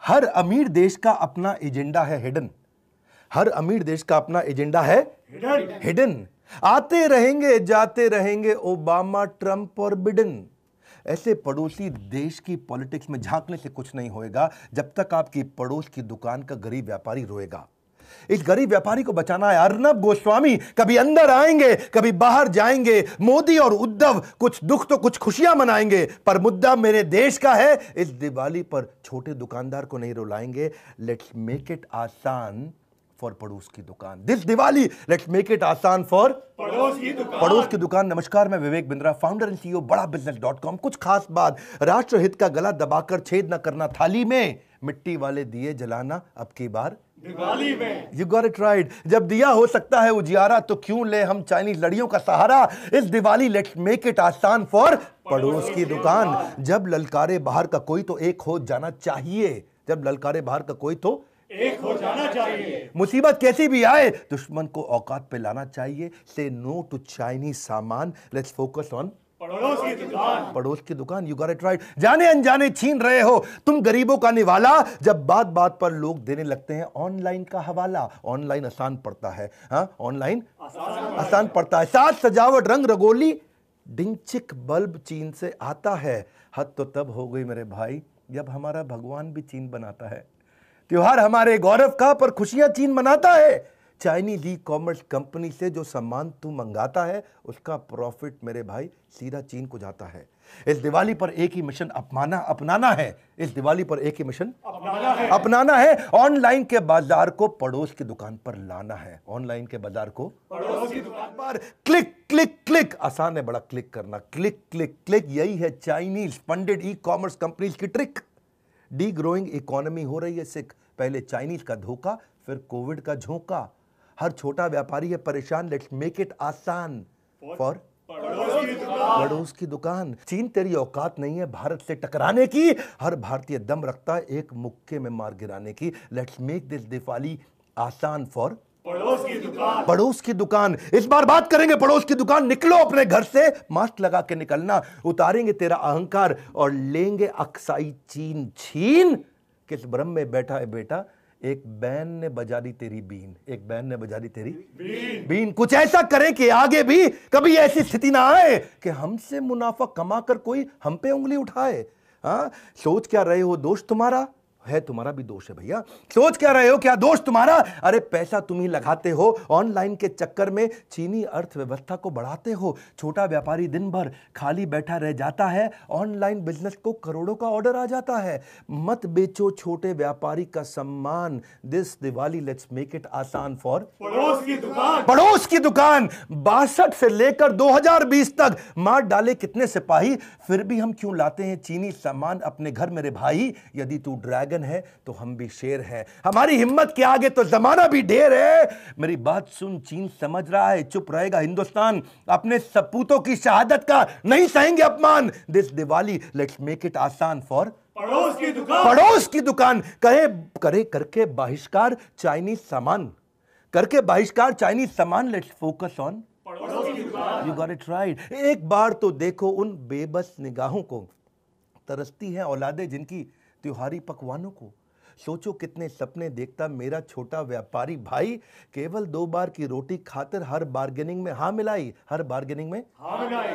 हर अमीर देश का अपना एजेंडा है हिडन। हर अमीर देश का अपना एजेंडा है हिडन। आते रहेंगे जाते रहेंगे ओबामा, ट्रंप और बिडेन। ऐसे पड़ोसी देश की पॉलिटिक्स में झांकने से कुछ नहीं होएगा जब तक आपकी पड़ोस की दुकान का गरीब व्यापारी रोएगा। इस गरीब व्यापारी को बचाना है। अर्नब गोस्वामी कभी अंदर आएंगे कभी बाहर जाएंगे। मोदी और उद्धव कुछ दुख तो कुछ खुशियां मनाएंगे, पर मुद्दा मेरे देश का है। इस दिवाली पर छोटे दुकानदार को नहीं रुलाएंगे। लेट्स मेक इट आसान फॉर पड़ोस की दुकान। This Diwali let's make it आसान फॉर पड़ोस की दुकान। नमस्कार, मैं Vivek Bindra, founder and CEO बड़ाबिजनेस.com। कुछ खास बात, राष्ट्रहित का गला दबाकर छेद न करना थाली में, मिट्टी वाले दिए जलाना अब की बार दिवाली में। You got it right। जब दिया हो सकता है उजियारा तो क्यों ले हम चाइनीज लड़ियों का सहारा। इस दिवाली लेट्स मेक इट आसान फॉर पड़ोस की दुकान। जब ललकारे बाहर का कोई तो एक हो जाना चाहिए। जब ललकारे बाहर का कोई तो एक हो जाना चाहिए। मुसीबत कैसी भी आए दुश्मन को औकात पे लाना चाहिए। से नो टू चाइनीज सामान, लेट्स फोकस ऑन पड़ोस की दुकान। पड़ोस की दुकान, यू गॉट इट राइट। जाने अनजाने छीन रहे हो तुम गरीबों का निवाला, जब बात बात पर लोग देने लगते हैं ऑनलाइन का हवाला। ऑनलाइन आसान पड़ता है, हाँ ऑनलाइन आसान पड़ता है। साज सजावट रंग रंगोली डिंगचिक बल्ब चीन से आता है। हद तो तब हो गई मेरे भाई जब हमारा भगवान भी चीन बनाता है। त्योहार हमारे गौरव का, पर खुशियां चीन मनाता है। चाइनीज ई कॉमर्स कंपनी से जो सामान तू मंगाता है उसका प्रॉफिट मेरे भाई सीधा चीन को जाता है। इस दिवाली पर एक ही मिशन अपनाना है। इस दिवाली पर एक ही मिशन अपनाना है। ऑनलाइन के बाजार को पड़ोस की दुकान पर लाना है। ऑनलाइन के बाजार को पड़ोस की दुकान पर क्लिक क्लिक क्लिक। आसान है बड़ा क्लिक करना, क्लिक क्लिक क्लिक। यही है Chinese funded e commerce companies की ट्रिक। डी ग्रोइंग इकोनॉमी हो रही है सिक। पहले चाइनीज का धोखा, फिर कोविड का झोंका। हर छोटा व्यापारी है परेशान। लेट्स मेक इट आसान फॉर पड़ोस की दुकान। चीन तेरी औकात नहीं है भारत से टकराने की। हर भारतीय दम रखता है एक मुक्के में मार गिराने की। लेट्स मेक दिस दिवाली आसान फॉर पड़ोस की दुकान। पड़ोस की दुकान। इस बार बात करेंगे पड़ोस की दुकान। निकलो अपने घर से, मास्क लगा के निकलना। उतारेंगे तेरा अहंकार और लेंगे अक्साई चीन छीन। किस भ्रम में बैठा है बेटा, एक बैन ने बजा दी तेरी बीन। एक बैन ने बजा दी तेरी बीन। कुछ ऐसा करें कि आगे भी कभी ऐसी स्थिति ना आए कि हमसे मुनाफा कमाकर कोई हम पे उंगली उठाए। हाँ, सोच क्या रहे हो दोस्त तुम्हारा है, तुम्हारा भी दोष है भैया। सोच क्या रहे हो, क्या दोष तुम्हारा। अरे पैसा तुम ही लगाते हो ऑनलाइन के चक्कर में, चीनी अर्थव्यवस्था को बढ़ाते हो। छोटा व्यापारी दिन भर खाली बैठा रह जाता है, ऑनलाइन बिजनेस को करोड़ों का ऑर्डर आ जाता है। मत बेचो छोटे व्यापारी का सम्मान। This Diwali let's make it आसान फॉर पड़ोस की दुकान। पड़ोस की दुकान। 62 से लेकर 2020 तक मार डाले कितने सिपाही, फिर भी हम क्यों लाते हैं चीनी सामान अपने घर मेरे भाई। यदि तू ड्रैगन है तो हम भी शेर हैं। हमारी हिम्मत के आगे तो जमाना भी ढेर है। मेरी बात सुन, चीन समझ रहा है चुप रहेगा हिंदुस्तान। अपने सपूतों की शहादत का नहीं सहेंगे अपमान। This Diwali let's make it आसान फॉर पड़ोस की दुकान। पड़ोस की दुकान। करे करके बहिष्कार चाइनीज सामान, करके बहिष्कार चाइनीज सामान। लेट्स फोकस ऑन पड़ोस की दुकान। You got it right. एक बार तो देखो उन बेबस निगाहों को, तरसती हैं औलादे जिनकी त्योहारी पकवानों को। सोचो कितने सपने देखता मेरा छोटा व्यापारी भाई। केवल 2 बार की रोटी खाकर हर बार्गेनिंग में हाँ मिलाई, हर बार्गेनिंग में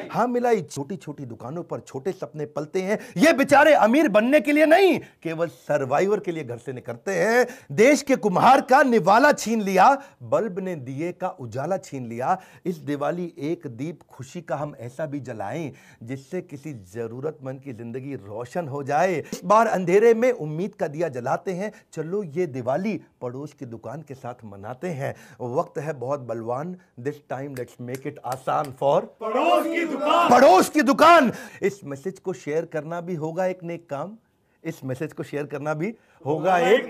हाँ मिलाई। छोटी छोटी दुकानों पर छोटे सपने पलते हैं। ये बेचारे अमीर बनने के लिए नहीं, केवल सर्वाइवर के लिए घर से निकलते हैं। देश के कुम्हार का निवाला छीन लिया, बल्ब ने दिए का उजाला छीन लिया। इस दिवाली एक दीप खुशी का हम ऐसा भी जलाएं जिससे किसी जरूरतमंद की जिंदगी रोशन हो जाए। इस बार अंधेरे में उम्मीद का दिया जलाते हैं। चलो ये दिवाली पड़ोस की दुकान के साथ मनाते हैं। वक्त है बहुत बलवान। This time let's make it आसान फॉर पड़ोस की दुकान। पड़ोस की दुकान। इस मैसेज को शेयर करना भी होगा एक नेक काम। इस मैसेज को शेयर करना भी होगा एक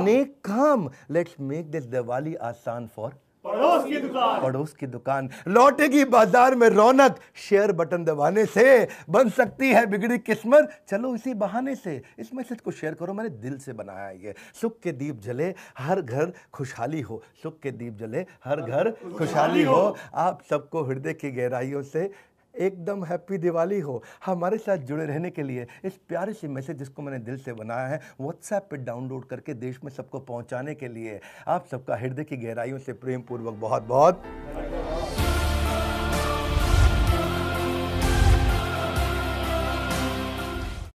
नेक काम। लेट्स मेक दिस दिवाली आसान फॉर पड़ोस की दुकान। पड़ोस की दुकान। लौटेगी बाजार में रौनक, शेयर बटन दबाने से बन सकती है बिगड़ी किस्मत। चलो इसी बहाने से इस मैसेज को शेयर करो। मैंने दिल से बनाया ये। सुख के दीप जले हर घर खुशहाली हो। सुख के दीप जले हर घर खुशहाली हो। आप सबको हृदय की गहराइयों से एकदम हैप्पी दिवाली हो। हमारे साथ जुड़े रहने के लिए इस प्यारे से मैसेज जिसको मैंने दिल से बनाया है व्हाट्सएप पे डाउनलोड करके देश में सबको पहुंचाने के लिए आप सबका हृदय की गहराइयों से प्रेम पूर्वक बहुत बहुत